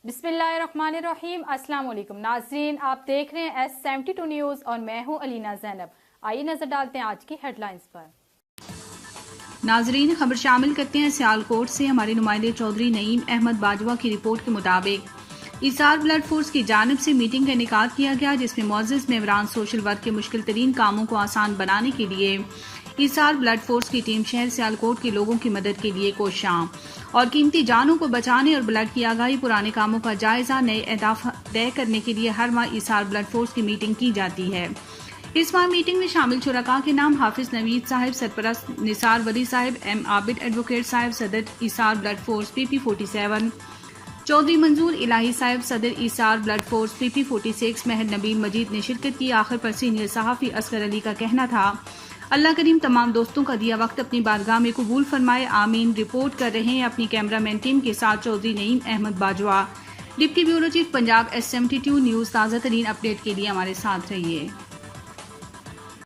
बिस्मिल्लाहिर्रहमानिर्रहीम। अस्सलाम वालेकुम नाजरीन, आप देख रहे हैं S72 न्यूज़ और मैं हूं अलीना ज़ैनब। आइए नजर डालते हैं आज की हेडलाइंस पर। नाजरीन, खबर शामिल करते हैं सियालकोट से। हमारे नुमाइंदे चौधरी नईम अहमद बाजवा की रिपोर्ट के मुताबिक ईसार ब्लड फोर्स की जानिब से मीटिंग का इनेकाद किया गया, जिसमें मुअज़्ज़ज़ मेंबरान सोशल वर्क के मुश्किल तरीन कामों को आसान बनाने के लिए ईसार ब्लड फोर्स की टीम शहर सियालकोट के लोगों की मदद के लिए कोशां और कीमती जानों को बचाने और ब्लड की आगाही, पुराने कामों का जायजा, नए अहदाफ तय करने के लिए हर माह ईसार ब्लड फोर्स की मीटिंग की जाती है। इस माह मीटिंग में शामिल शुरका के नाम हाफिज नवीद साहिब, सरपरस्त निसार वली साहिब, एम आबिद एडवोकेट साहिब, सदर Hisar blood force PP47, Chaudhary मंजूर इलाही साहिब, सदर ईसार ब्लड फोर्स PP46, महर नबील मजीद ने शिरकत की। आखिर पर सीनियर सहाफ़ी असगर अली का कहना था, अल्लाह करीम तमाम दोस्तों का दिया वक्त अपनी बारगाह में कबूल फरमाए, आमीन। रिपोर्ट कर रहे हैं अपनी कैमरामैन टीम के साथ Chaudhry Naeem Ahmed Bajwa. Deputy bureau chief Punjab S72 news. ताज़ा तरीन अपडेट के लिए हमारे साथ रहिए।